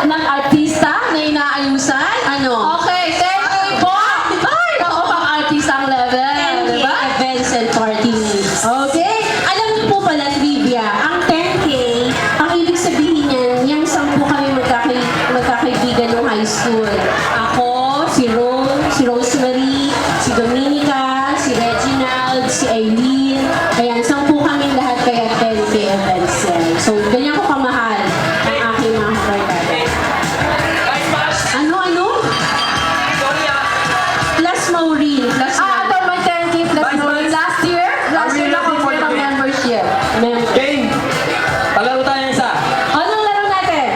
ng artista na inaayusan? Ano? Okay, 10K po! Ay, ako pang artistang level. 10K Diba? events and party needs. Okay. Alam niyo po pala, trivia, ang 10K, ang ibig sabihin niyan, yung 10 kami magkakaibigan ng high school. Ako, si Rosemary, si Dominica, si Reginald, si Aileen. Ayan, 10 kaming lahat kaya 10K events yan. So, ganyan ko kamahal ang aking mga barkada. Ano? Plus Maureen. Plus Ito may 10K plus noon. Last year na complete ang membership. Game! Palaro tayo ng isa. Anong laro natin?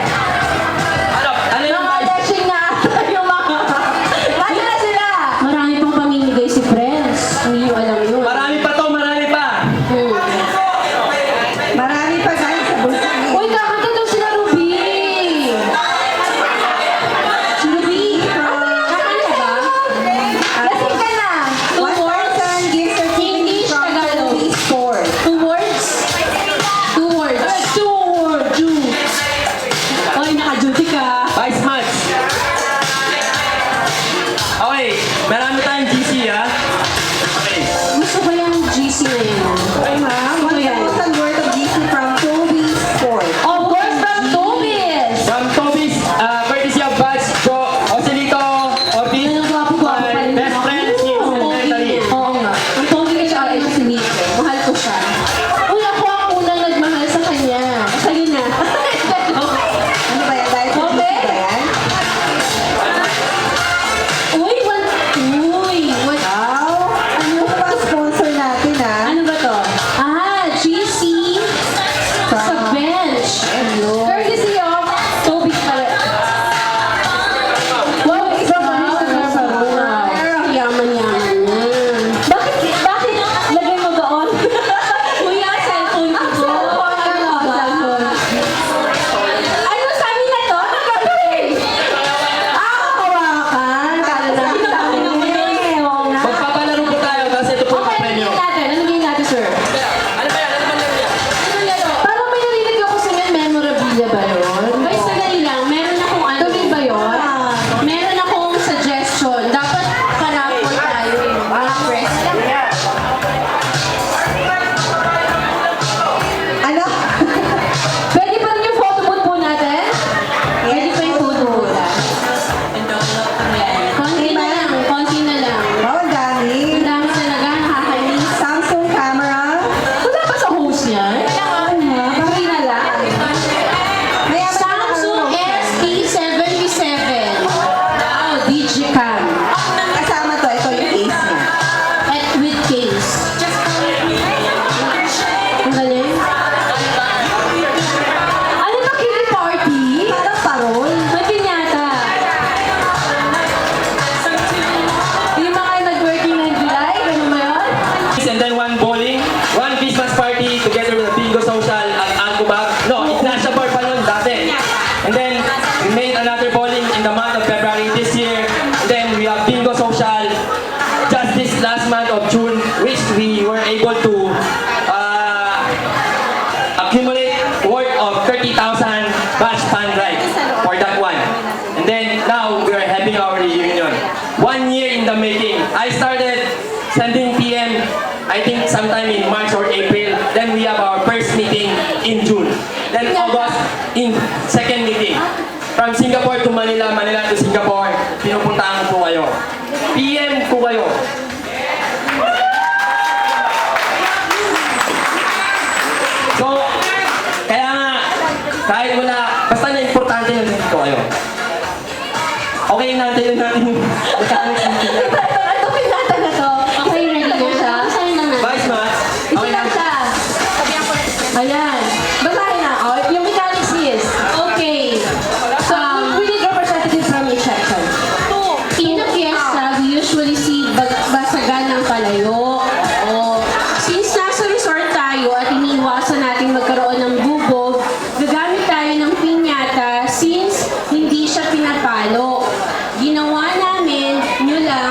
Ano yung Mga dashing na yung mga... Lagi na sila! Marami pang pamimigay si Friends. Hindi nyo alam yun. Marami pa to, marami pa. Marami pa guys sa bulsa. Uy, kakanta daw sila Ruby! Si Ruby! Kakanta ba? Lasing ka na! 2 words? 1,000 gift English, certificate from Tagalog. Toby Sport. 2 words? 2 words. 2 words. Uy, naka-duty ka. Vice match. Okay, marami tayong GC ha. Okay. Gusto ko yung GC na yun. Ay ma'am, Ito yan. 1,000 worth of gift from Toby Sport. Of course, from Tobis! From Toby's, courtesy of Batch Pro Ocelito Ortiz. Ano, gwapo-gwapo pa My rin. best friend Oo, since ang pogi elementary. niya. Oo nga. Ang pogi niya tsaka ito si Nick. Mahal ko siya. Uy, ako ang unang nagmahal sa kanya. Sa'yo na. Ano ba yan? Dahil sa Okay. gift ba yan? Uy, what? Wow! Ano pa sponsor natin ha? Ano ba to? GC sa bench. Courtesy of Toby pala. Wow, isa pa rin sa Wow. Yaman-yaman niya. Bakit lagay mo doon? Uy, ang cellphone ko. Ano sabi na to? Nagkakaroon! Hawakan! Kala namin sa akin eh. Oo nga. Magpapalaro po tayo kasi ito po Okay, ang premyo. Ano game natin, sir? Ano ba yan? Ano ba yan? Anong laro? Parang may narinig ako sa inyo, memorabilia ba yun? Ay, sandali lang. Meron akong ano. Tuloy ba yun? Meron akong suggestion. Dapat parapol tayo. Mga press. Ano? Pwede pa rin yung photo booth po natin? Pwede pa yung photo booth. Konti na lang. Konti na lang. Wow, ang dami. Ang dami talaga. Nakakainis. Samsung camera. Wala ba sa host niya? Konti na lang. Mayaman na Samsung ST77. Wow, Digicam. Kasama to. Ito yung case niya. At with case. Ang galing. Ano ba kiddie party? Parang parol. May pinyata. Yung mga nag-working ng July, ganun ba yun? And then one bowling, one Christmas party together with a bingo social at Alcobag. No, Ignacia Bar pa nun dati. And then we made another bowling in the month of February this year. And then we have bingo social just this last month of June, which we were able to accumulate worth of 30,000 batch fund right for that one. And then now we are having our reunion. 1 year in the making. I started sending PM, I think sometime in March or April. Then we have our first meeting in June. Then August in second meeting. From Singapore to Manila, Manila to Singapore, pinupuntahan ko po kayo. PM ko kayo. So, kaya nga, kahit wala, basta na importante yung dito kayo. Okay, natin natin yung mechanics ng pinaka. Ito pinata na to. Okay, ready na siya? Saan na natin? Vice match. Ito Okay lang lang. siya. Ayan. Basahin na. Oh, yung mechanics is. Okay. So, we need representative from each section. In a fiesta, we usually see basagan ng palayo. Oo. Since nasa resort tayo at iniiwasan natin magkaroon ng bubog, gagamit tayo ng pinyata since hindi siya pinapalo. Ginawa namin, nyo lang,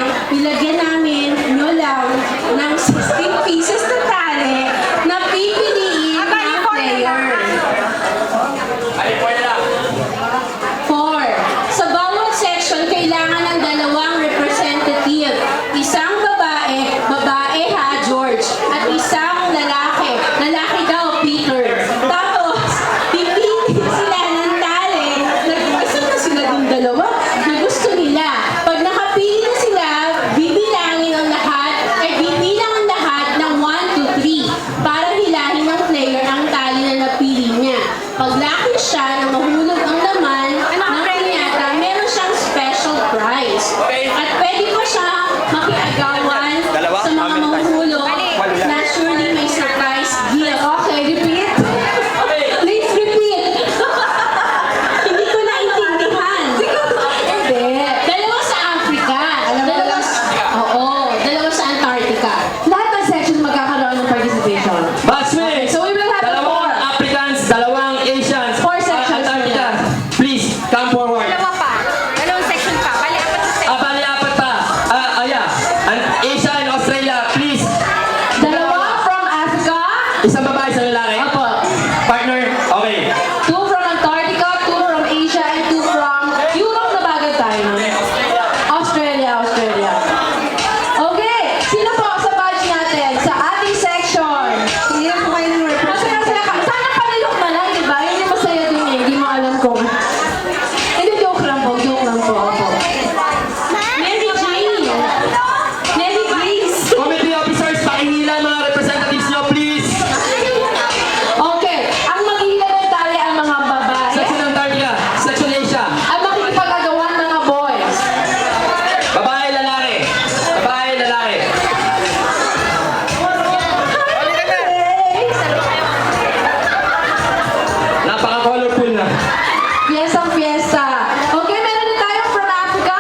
Vanessa. Okay, meron din tayong from Africa.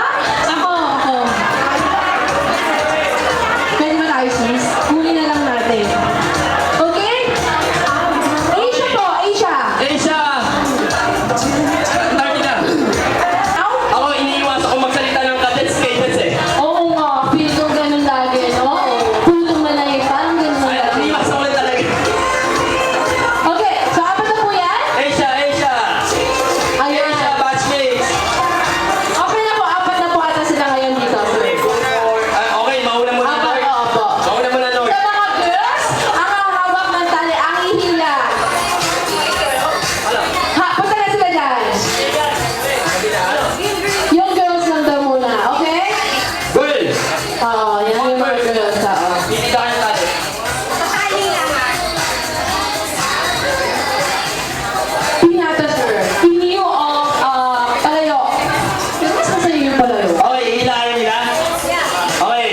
Ako. Pwede ba tayo, sis? Huli na lang natin. Okay? Asia po, Asia. Asia! 30 na. Out. Ako, iniiwas ako magsalita ng cadets eh. Oo nga, feel ko ganun lagi, no? Pulong malay, parang ganun Ay, lagi. iniiwas ako lang talaga. Okay, so apat na po yan? Asia! Ayan. Asia, batchmates! Okay na po, apat na po ata sila ngayon dito. Okay, mauna muna Apat, Lord. opo. Mauna muna Lord. Sa mga girls, ang hahawak ng tali, ang ihila. Ha, punta na sila dyan. Yung girls lang daw muna, okay? Good! Oo, yan yung mga girls, oo. Pili ka kayo tayo. Pinata, sir. Piniyo o palayo. Pero mas masaya yung palayo. Okay, hilahin nila. Okay.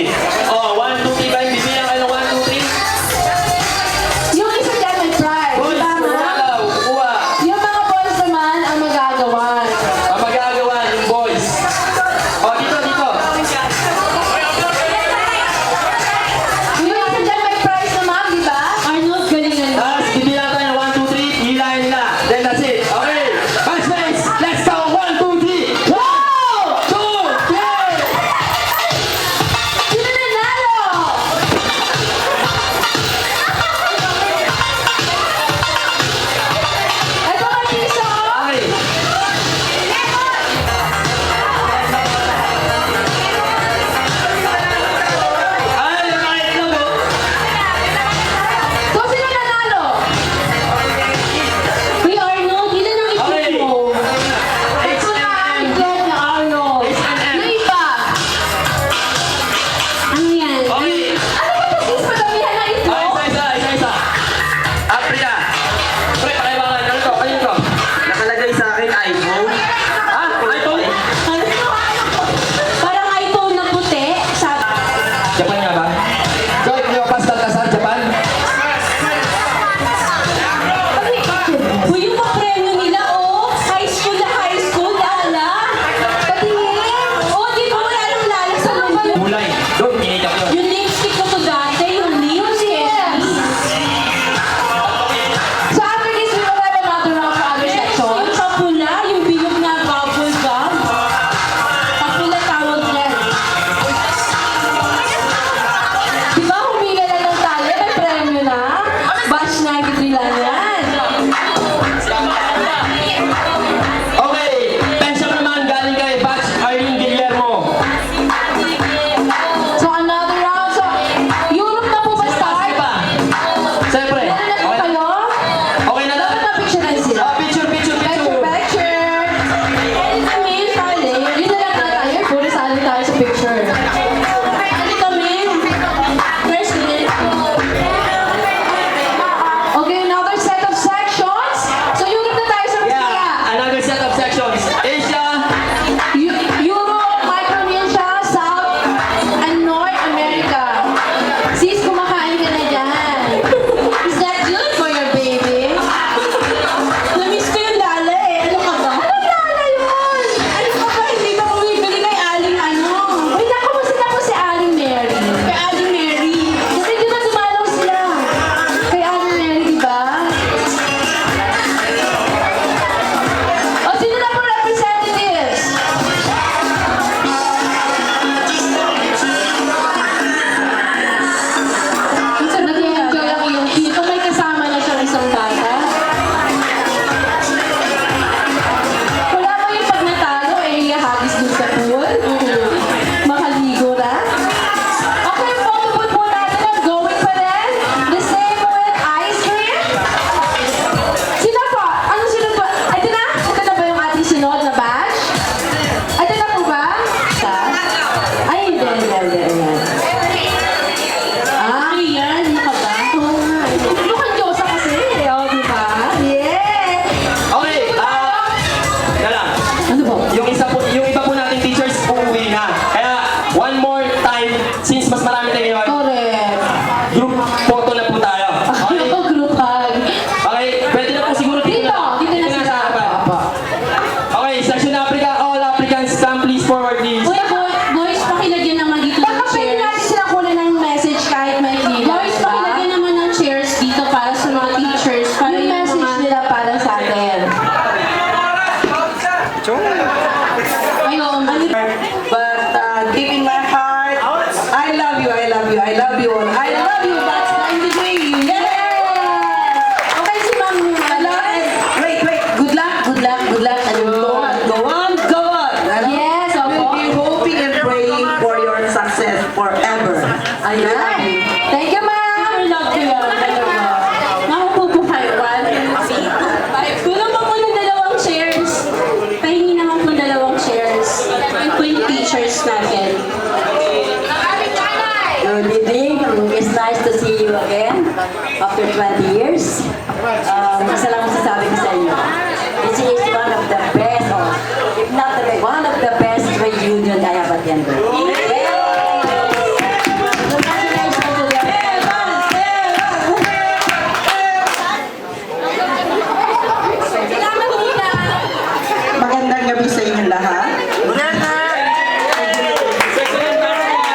Oh, 1, 2, 3 ba? Bibilang kayo ng 1, 2, 3. Yung isa dyan may prize. Boys, Tama? kumalaw, kuha. Yung mga boys naman ang magagawa. Ang magagawa yung boys. Oh, dito. Yung isa dyan may prize naman, di ba? Arnold, galingan mo. Tapos, bibilang tayo ng 1, 2, 3. Hilahin nila. Then that's it. Okay. Batchmates, let's go. 1, 2, 3. 1, 2, 3. Sino nanalo? Ito ang piso. Okay. Ay, nakait lang oh. So, sino nanalo? Uy, Arnold, ilan ang Okay. ipin mo? Ito na ang good na Arnold. H&M. Yung iba. Ano yan? Okay. Ano ba ito, sis? Madamihan na ito. Isa. Africa. Pre, pakibangan. Ano to? Ano to? Nakalagay sa akin iPhone. Ah, iPhone? Parang iPhone na puti. Sabi. Japan nga ba? Joy, yung pastel ka sa Japan? Uy, yung pa-premyo nila, oh. High school, ala. Patingin. Oh, di ba wala nang lalo sa loob yun? Kulay. Doon, kinitap yun. Yung lipstick ko to dati, yung lipstick. Sa Africa, we will have another round sa other section. Yung papula, yung bilog na Ay, oo nga. But deep in my heart, I love you, I love you, I love you all. I love you, Batch 93. Yes! Okay, si Ma'am Hello, and wait. Good luck. And go on. Ano? Yes, We'll opo. be hoping and praying for your success forever. Ayan. Thank you, ma'am. Super love ko yan. Talaga. Makupo po kayo. 1, 2, 3, 4, 5. Kulang pa po ng dalawang shares. Pahingi naman po dalawang shares. Yung po yung t-shirts natin. Good evening. It's nice to see you again after 20 years. Isa lang masasabi ko sa inyo. This is one of the best, or if not one of the best reunion I have attended. Congratulations to them. Magandang gabi sa inyong lahat.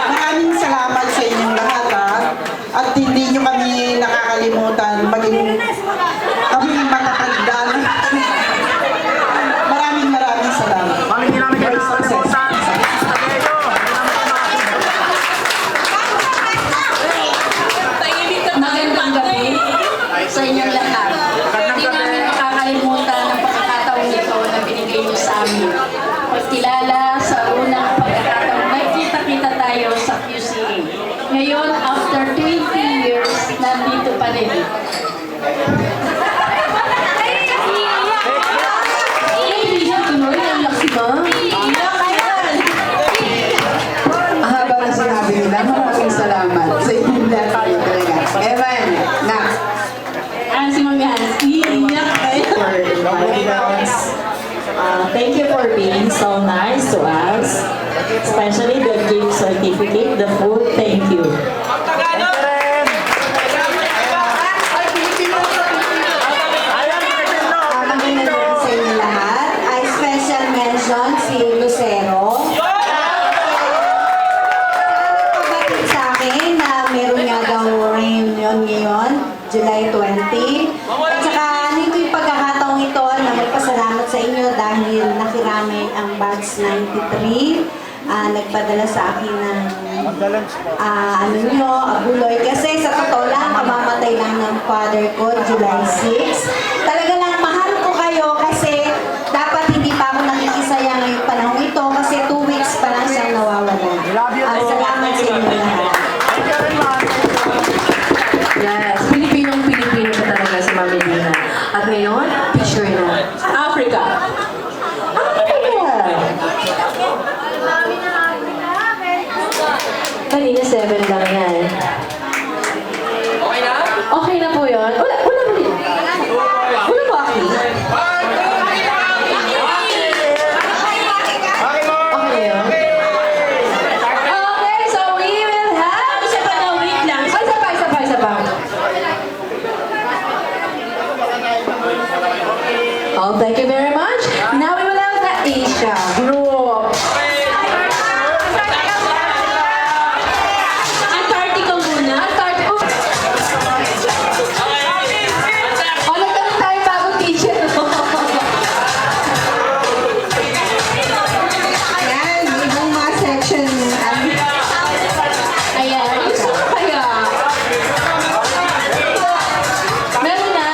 Maraming salamat sa inyong lahat ha. At hindi nyo kami nakakalimutan maging kami matatanda na. Maraming salamat. Your success. Magandang gabi sa inyong lahat. Hindi namin makakalimutan ang pagkakataong ito na binigay niyo sa amin. Pagkilala sa unang pagkakataong may kita-kita tayo sa QCA. Ngayon, after 20 years, nandito pa rin. Ang haba na sinabi nila, maraming salamat sa inyong lahat talaga. Evan, next. Si Ma'am Yancy. Iyak kayo. for inviting us. Thank you for being so nice to us, especially the gift certificate, the food. Thank you. Magandang gabi sa inyong lahat. I special mention si Lucero. Pagdating sa akin na meron nga daw reunion ngayon, July 20. At saka nito yung pagkakataong ito na magpasalamat sa inyo dahil nakiramay ang batch 93. Nagpadala sa akin ng abuloy. Kasi sa totoo lang, kamamatay lang ng father ko, July 6. Talaga lang, mahal ko kayo kasi dapat hindi pa ako nakikisaya ngayong panahon ito kasi 2 weeks pa lang siyang nawawala. Salamat sa inyo lahat. Yes, Pilipinong-Pilipino ka talaga si Ma'am Medina. At ngayon, picture na. Africa. Kanina 7 lang yan. Okay na? Okay na po yun. Wala ba yun? Wala ba actually? Okay yun? Okay, so we will have... Isa pa daw, wait lang. Isa pa. Oh, thank you very much. Now we will have the Asia group. Antarctica muna. Oh, nagkaroon tayo bagong teacher. Ayan, ibang mga section. Ayan. Gusto mo kaya? Meron na?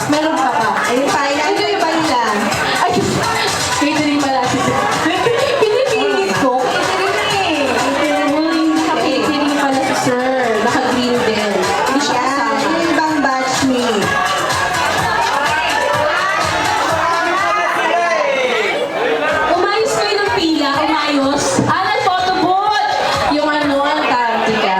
Meron pa ba? Ayun pa, ito yung iba nila. Ay, catering pala si pinipilit ko. Catering eh. Catering pala si sir. Naka-green din. Hindi siya Ayan, kasama. yung ibang batchmate. Umayos kayo ng pila. Umayos. Photo booth! Yung ano, Antarctica.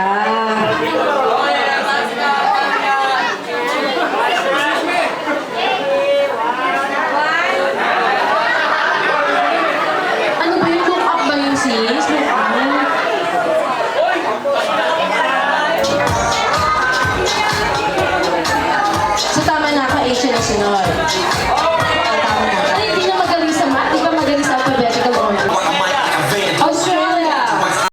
Ano ba yung look up ba yung sis? Look up. So tama na, ka-Asia na sunod.